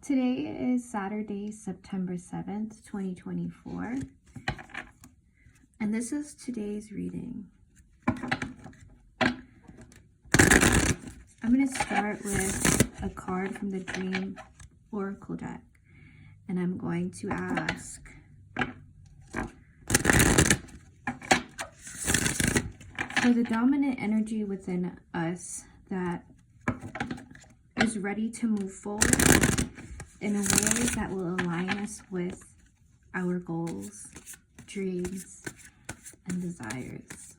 Today is Saturday, September 7th, 2024, and this is today's reading. I'm going to start with a card from the Dream Oracle deck, and I'm going to ask, for the dominant energy within us that is ready to move forward in a way that will align us with our goals, dreams, and desires.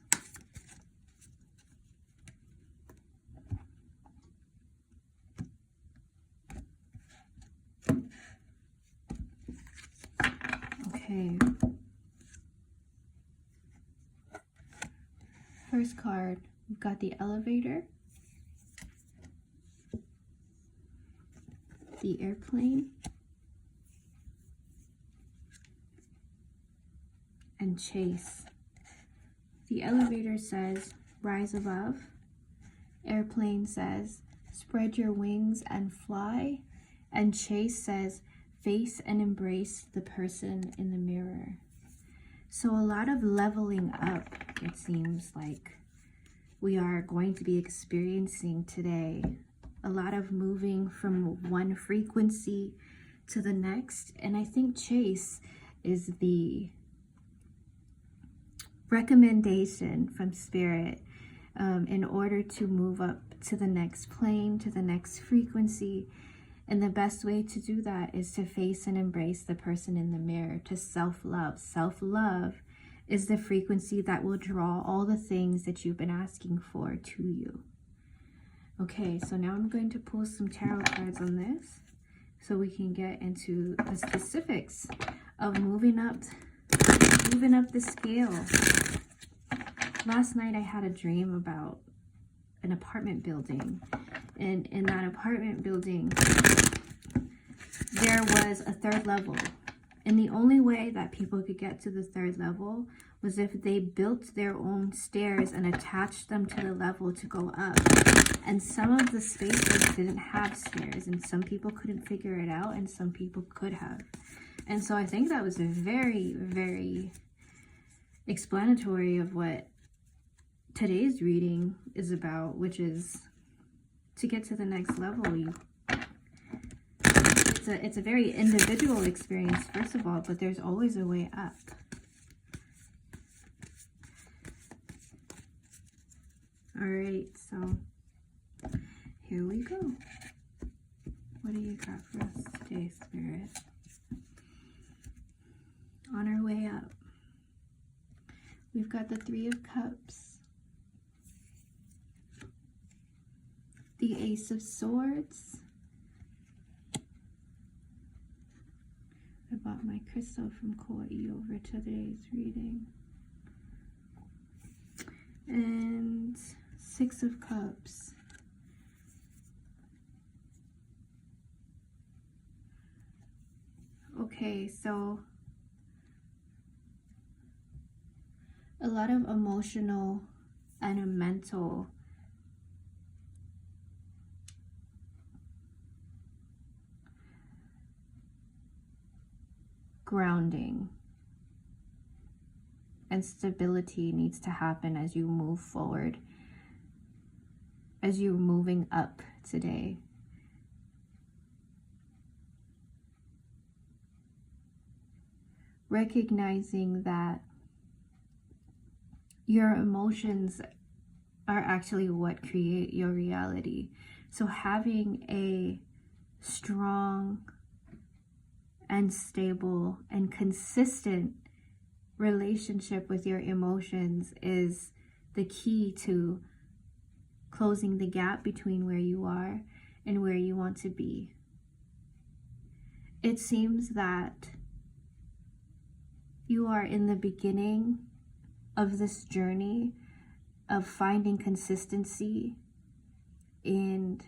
Okay. First card, we've got the Elevator, the Airplane, and Chase. The Elevator says, rise above. Airplane says, spread your wings and fly. And Chase says, face and embrace the person in the mirror. So a lot of leveling up, it seems like we are going to be experiencing today. A lot of moving from one frequency to the next. And I think Chase is the recommendation from Spirit in order to move up to the next plane, to the next frequency. And the best way to do that is to face and embrace the person in the mirror, to self-love. Self-love is the frequency that will draw all the things that you've been asking for to you. Okay, so now I'm going to pull some tarot cards on this so we can get into the specifics of moving up the scale. Last night I had a dream about an apartment building, and in that apartment building there was a third level, and the only way that people could get to the third level was if they built their own stairs and attached them to the level to go up. And some of the spaces didn't have stairs, and some people couldn't figure it out, and some people could have. And so I think that was a very, very explanatory of what today's reading is about, which is to get to the next level. It's a very individual experience, first of all, but there's always a way up. All right, so here we go. What do you got for us today, Spirit? On our way up, we've got the Three of Cups, the Ace of Swords. I bought my crystal from Kauai over today's reading. And Six of Cups. Okay, so a lot of emotional and a mental grounding and stability needs to happen as you move forward, as you're moving up today. Recognizing that your emotions are actually what create your reality. So having a strong and stable and consistent relationship with your emotions is the key to closing the gap between where you are and where you want to be. It seems that you are in the beginning of this journey of finding consistency and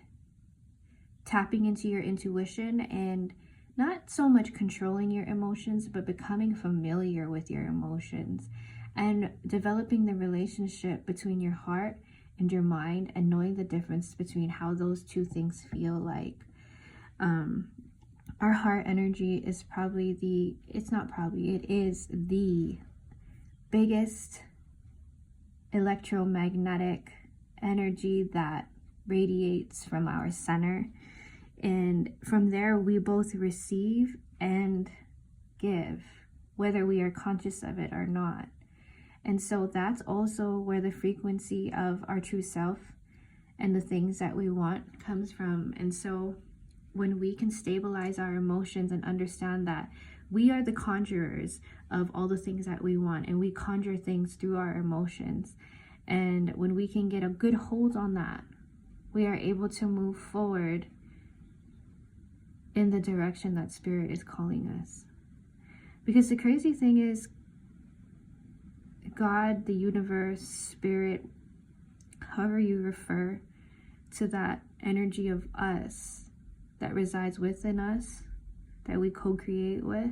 tapping into your intuition, and not so much controlling your emotions, but becoming familiar with your emotions and developing the relationship between your heart and your mind, and knowing the difference between how those two things feel like. our heart energy is probably it is the biggest electromagnetic energy that radiates from our center. And from there, we both receive and give, whether we are conscious of it or not. And so that's also where the frequency of our true self and the things that we want comes from. And so when we can stabilize our emotions and understand that we are the conjurers of all the things that we want, and we conjure things through our emotions, and when we can get a good hold on that, we are able to move forward in the direction that Spirit is calling us. Because the crazy thing is, God, the universe, Spirit, however you refer to that energy of us that resides within us, that we co-create with,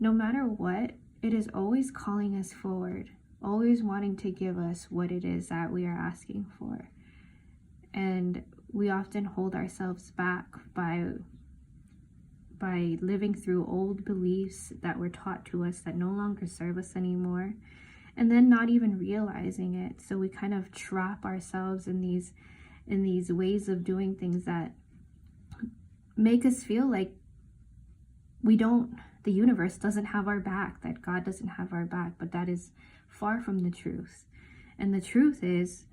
no matter what, it is always calling us forward, always wanting to give us what it is that we are asking for. And we often hold ourselves back by living through old beliefs that were taught to us that no longer serve us anymore, and then not even realizing it. So we kind of trap ourselves in these ways of doing things that make us feel like the universe doesn't have our back, that God doesn't have our back. But that is far from the truth. And the truth is,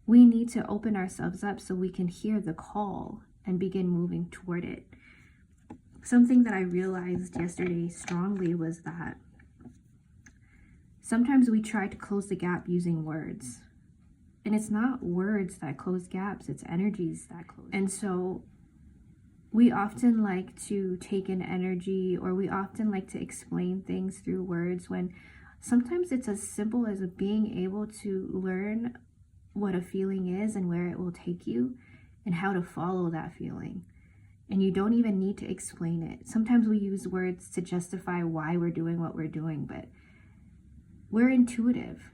we need to open ourselves up so we can hear the call and begin moving toward it. Something that I realized yesterday strongly was that sometimes we try to close the gap using words. And it's not words that close gaps, it's energies that close. And so we often like to take in energy, or we often like to explain things through words, when sometimes it's as simple as being able to learn what a feeling is and where it will take you and how to follow that feeling. And you don't even need to explain it. Sometimes we use words to justify why we're doing what we're doing, but we're intuitive,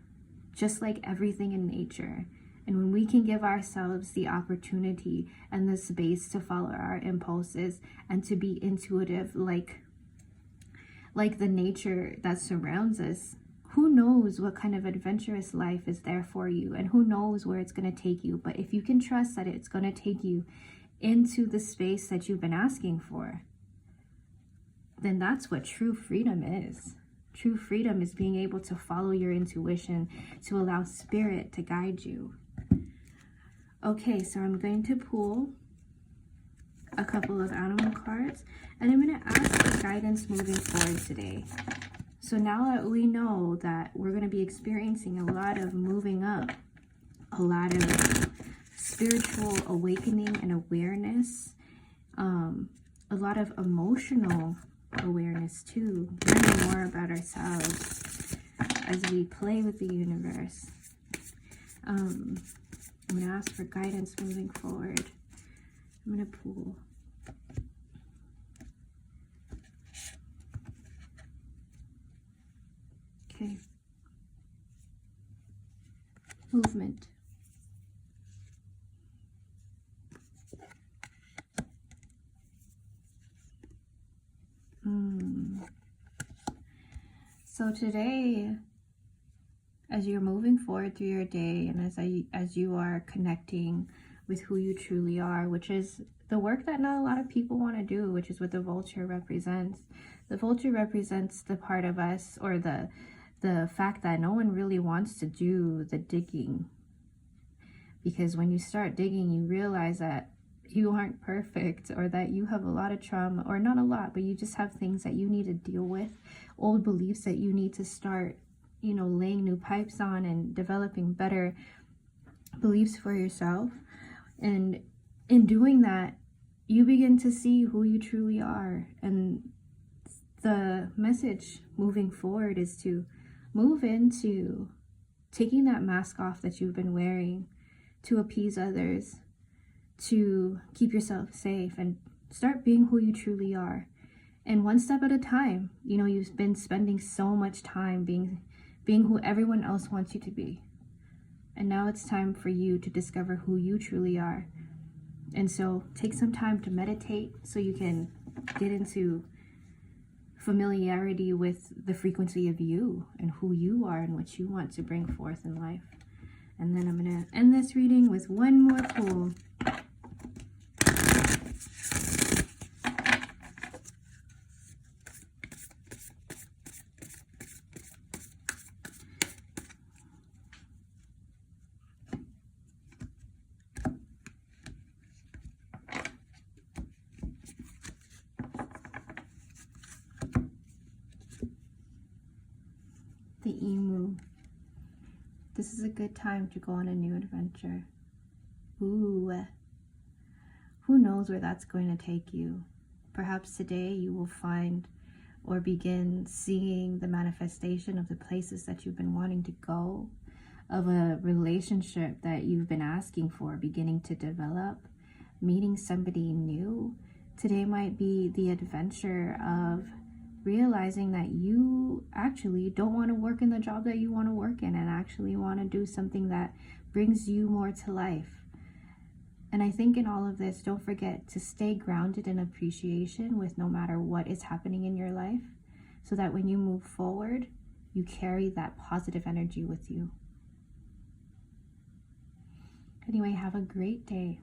just like everything in nature. And when we can give ourselves the opportunity and the space to follow our impulses and to be intuitive, like the nature that surrounds us, who knows what kind of adventurous life is there for you, and who knows where it's going to take you. But if you can trust that it's going to take you into the space that you've been asking for, then that's what true freedom is. True freedom is being able to follow your intuition, to allow Spirit to guide you. Okay, so I'm going to pull a couple of animal cards, and I'm going to ask for guidance moving forward today. So now that we know that we're going to be experiencing a lot of moving up, a lot of spiritual awakening and awareness, a lot of emotional awareness too, learning more about ourselves as we play with the universe. I'm going to ask for guidance moving forward. I'm going to pull. Okay. Movement. So today, as you're moving forward through your day, and as you are connecting with who you truly are, which is the work that not a lot of people want to do, which is what the vulture represents. The vulture represents the part of us, or the fact that no one really wants to do the digging. Because when you start digging, you realize that you aren't perfect, or that you have a lot of trauma, or not a lot, but you just have things that you need to deal with, old beliefs that you need to start, laying new pipes on and developing better beliefs for yourself. And in doing that, you begin to see who you truly are. And the message moving forward is to move into taking that mask off that you've been wearing to appease others, to keep yourself safe, and start being who you truly are. And one step at a time. You've been spending so much time being who everyone else wants you to be. And now it's time for you to discover who you truly are. And so take some time to meditate so you can get into familiarity with the frequency of you and who you are and what you want to bring forth in life. And then I'm going to end this reading with one more pull. The emu. This is a good time to go on a new adventure. Ooh. Who knows where that's going to take you? Perhaps today you will find or begin seeing the manifestation of the places that you've been wanting to go, of a relationship that you've been asking for beginning to develop, meeting somebody new. Today might be the adventure of realizing that you actually don't want to work in the job that you want to work in and actually want to do something that brings you more to life. And I think in all of this, don't forget to stay grounded in appreciation with no matter what is happening in your life, so that when you move forward, you carry that positive energy with you. Anyway, have a great day.